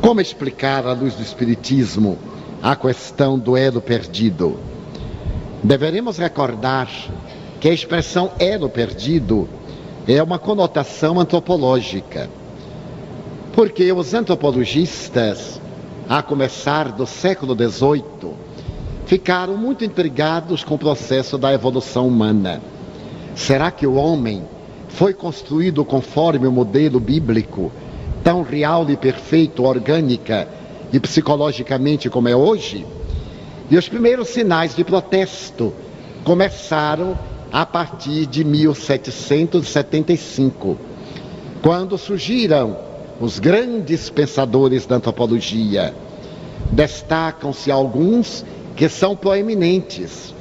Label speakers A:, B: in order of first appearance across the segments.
A: Como explicar, à luz do Espiritismo, a questão do elo perdido? Deveremos recordar que a expressão elo perdido é uma conotação antropológica, porque os antropologistas, a começar do século XVIII, ficaram muito intrigados com o processo da evolução humana. Será que o homem foi construído conforme o modelo bíblico, tão real e perfeito, orgânica e psicologicamente como é hoje? E os primeiros sinais de protesto começaram a partir de 1775, quando surgiram os grandes pensadores da antropologia. Destacam-se alguns que são proeminentes.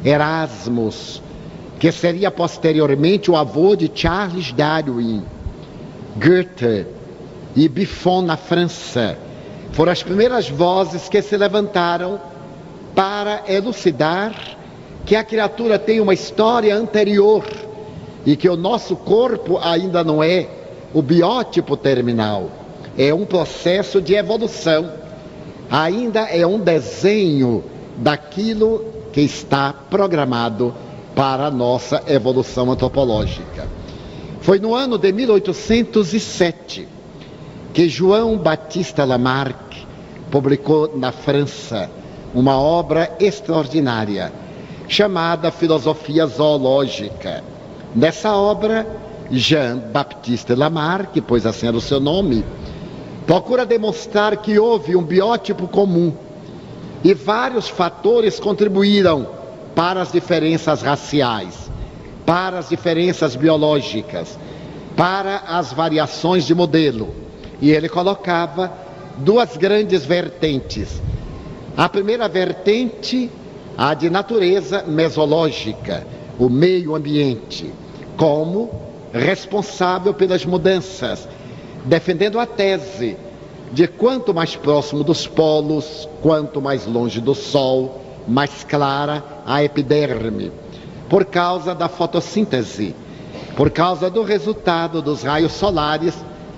A: Erasmus, que seria posteriormente o avô de Charles Darwin, Goethe e Buffon na França, foram as primeiras vozes que se levantaram para elucidar que a criatura tem uma história anterior e que o nosso corpo ainda não é o biótipo terminal, é um processo de evolução, ainda é um desenho daquilo que está programado para a nossa evolução antropológica. Foi no ano de 1807 que João Batista Lamarck publicou na França uma obra extraordinária chamada Filosofia Zoológica. Nessa obra, Jean-Baptiste Lamarck, pois assim era o seu nome, procura demonstrar que houve um biótipo comum e vários fatores contribuíram para as diferenças raciais, para as diferenças biológicas, para as variações de modelo. E ele colocava duas grandes vertentes. A primeira vertente, a de natureza mesológica, o meio ambiente, como responsável pelas mudanças, defendendo a tese de quanto mais próximo dos polos, quanto mais longe do Sol, mais clara a epiderme, por causa da fotossíntese, por causa do resultado dos raios solares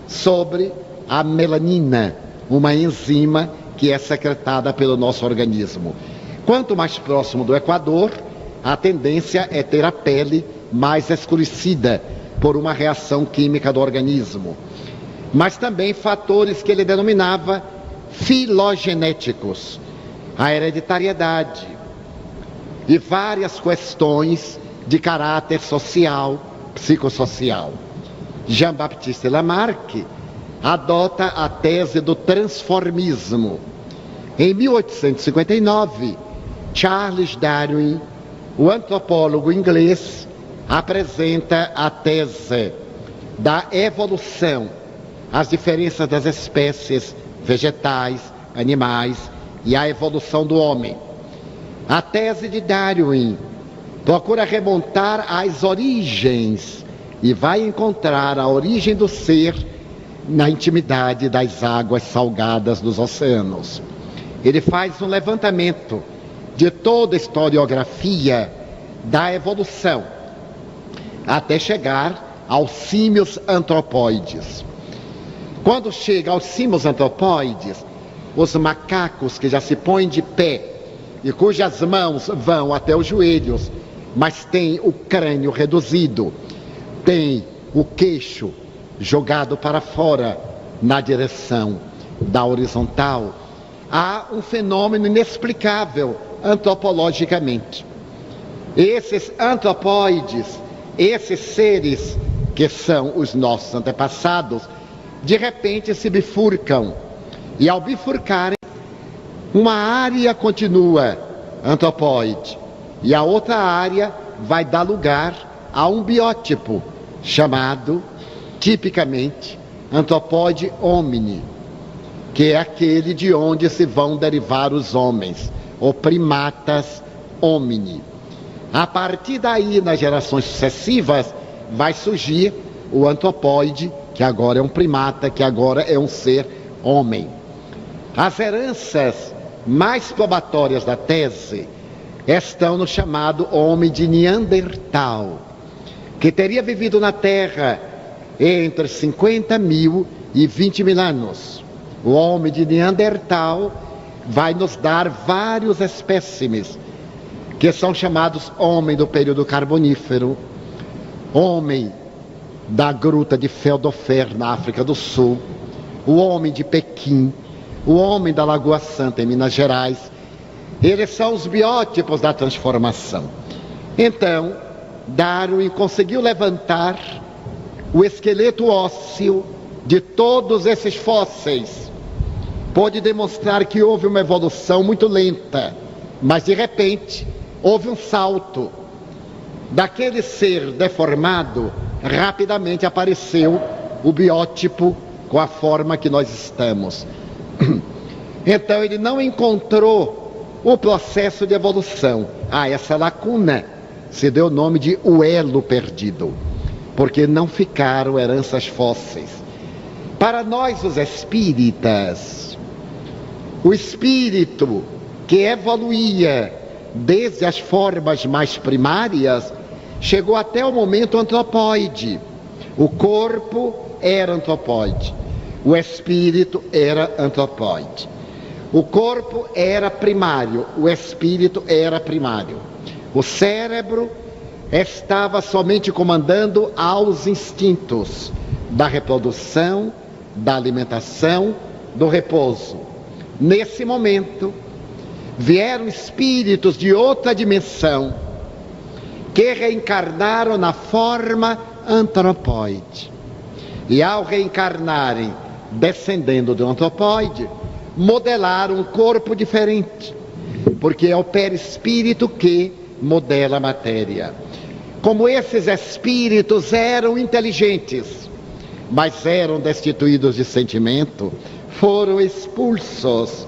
A: sobre a melanina, uma enzima que é secretada pelo nosso organismo. Quanto mais próximo do Equador, a tendência é ter a pele mais escurecida por uma reação química do organismo. Mas também fatores que ele denominava filogenéticos, a hereditariedade e várias questões de caráter social, psicossocial. Jean-Baptiste Lamarck adota a tese do transformismo. Em 1859, Charles Darwin, o antropólogo inglês, apresenta a tese da evolução, as diferenças das espécies vegetais, animais e a evolução do homem. A tese de Darwin procura remontar às origens e vai encontrar a origem do ser na intimidade das águas salgadas dos oceanos. Ele faz um levantamento de toda a historiografia da evolução, até chegar aos símios antropóides. Quando chega aos símios antropóides, os macacos que já se põem de pé e cujas mãos vão até os joelhos, mas tem o crânio reduzido, tem o queixo jogado para fora na direção da horizontal, há um fenômeno inexplicável antropologicamente. Esses antropóides, esses seres que são os nossos antepassados, de repente se bifurcam, e ao bifurcarem, uma área continua antropóide e a outra área vai dar lugar a um biótipo chamado, tipicamente, antropóide homini, que é aquele de onde se vão derivar os homens, ou primatas homini. A partir daí, nas gerações sucessivas, vai surgir o antropóide, que agora é um primata, que agora é um ser homem. As heranças mais probatórias da tese estão no chamado homem de Neandertal, que teria vivido na Terra entre 50 mil e 20 mil anos. O homem de Neandertal vai nos dar vários espécimes, que são chamados homem do período carbonífero, homem da gruta de Feldofer, na África do Sul, o homem de Pequim, o homem da Lagoa Santa, em Minas Gerais. Eles são os biótipos da transformação. Então, Darwin conseguiu levantar o esqueleto ósseo de todos esses fósseis. Pôde demonstrar que houve uma evolução muito lenta, mas de repente houve um salto. Daquele ser deformado, rapidamente apareceu o biótipo com a forma que nós estamos. Então ele não encontrou o processo de evolução. Essa lacuna se deu o nome de o elo perdido, porque não ficaram heranças fósseis. Para nós, os espíritas, o espírito que evoluía desde as formas mais primárias chegou até o momento antropóide. O corpo era antropóide, o espírito era antropóide. O corpo era primário, o espírito era primário. O cérebro estava somente comandando aos instintos da reprodução, da alimentação, do repouso. Nesse momento, vieram espíritos de outra dimensão que reencarnaram na forma antropóide. E ao reencarnarem descendendo do antropóide, modelaram um corpo diferente, porque é o perispírito que modela a matéria. Como esses espíritos eram inteligentes, mas eram destituídos de sentimento, foram expulsos.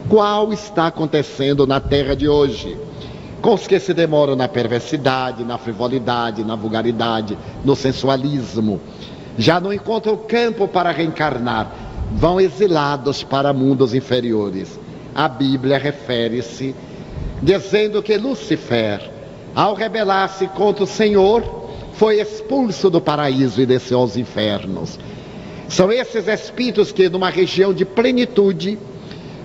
A: Qual está acontecendo na Terra de hoje? Com os que se demoram na perversidade, na frivolidade, na vulgaridade, no sensualismo. Já não encontram campo para reencarnar, vão exilados para mundos inferiores. A Bíblia refere-se dizendo que Lúcifer, ao rebelar-se contra o Senhor, foi expulso do paraíso e desceu aos infernos. São esses espíritos que, numa região de plenitude,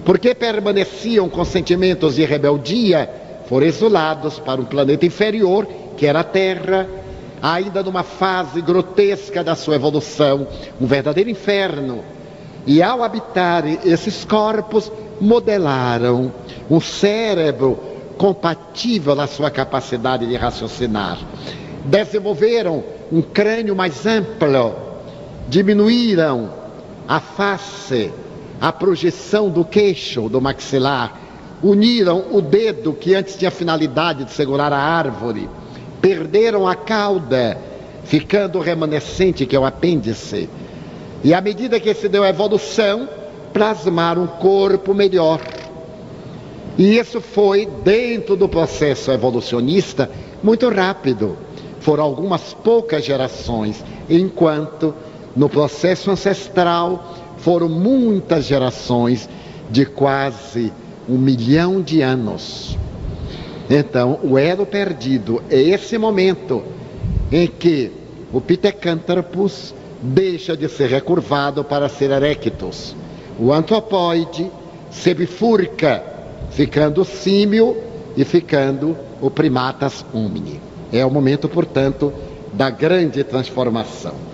A: porque permaneciam com sentimentos de rebeldia, foram exulados para um planeta inferior, que era a Terra, ainda numa fase grotesca da sua evolução, um verdadeiro inferno. E ao habitarem esses corpos, modelaram um cérebro compatível na sua capacidade de raciocinar. Desenvolveram um crânio mais amplo, diminuíram a face, a projeção do queixo, do maxilar, uniram o dedo que antes tinha a finalidade de segurar a árvore, perderam a cauda, ficando o remanescente, que é o apêndice. E à medida que se deu a evolução, plasmaram um corpo melhor. E isso foi, dentro do processo evolucionista, muito rápido. Foram algumas poucas gerações, enquanto no processo ancestral foram muitas gerações de quase 1 milhão de anos. Então, o elo perdido é esse momento em que o Pithecanthropus deixa de ser recurvado para ser erectus. O antropóide se bifurca, ficando símio e ficando o primatas homini. É o momento, portanto, da grande transformação.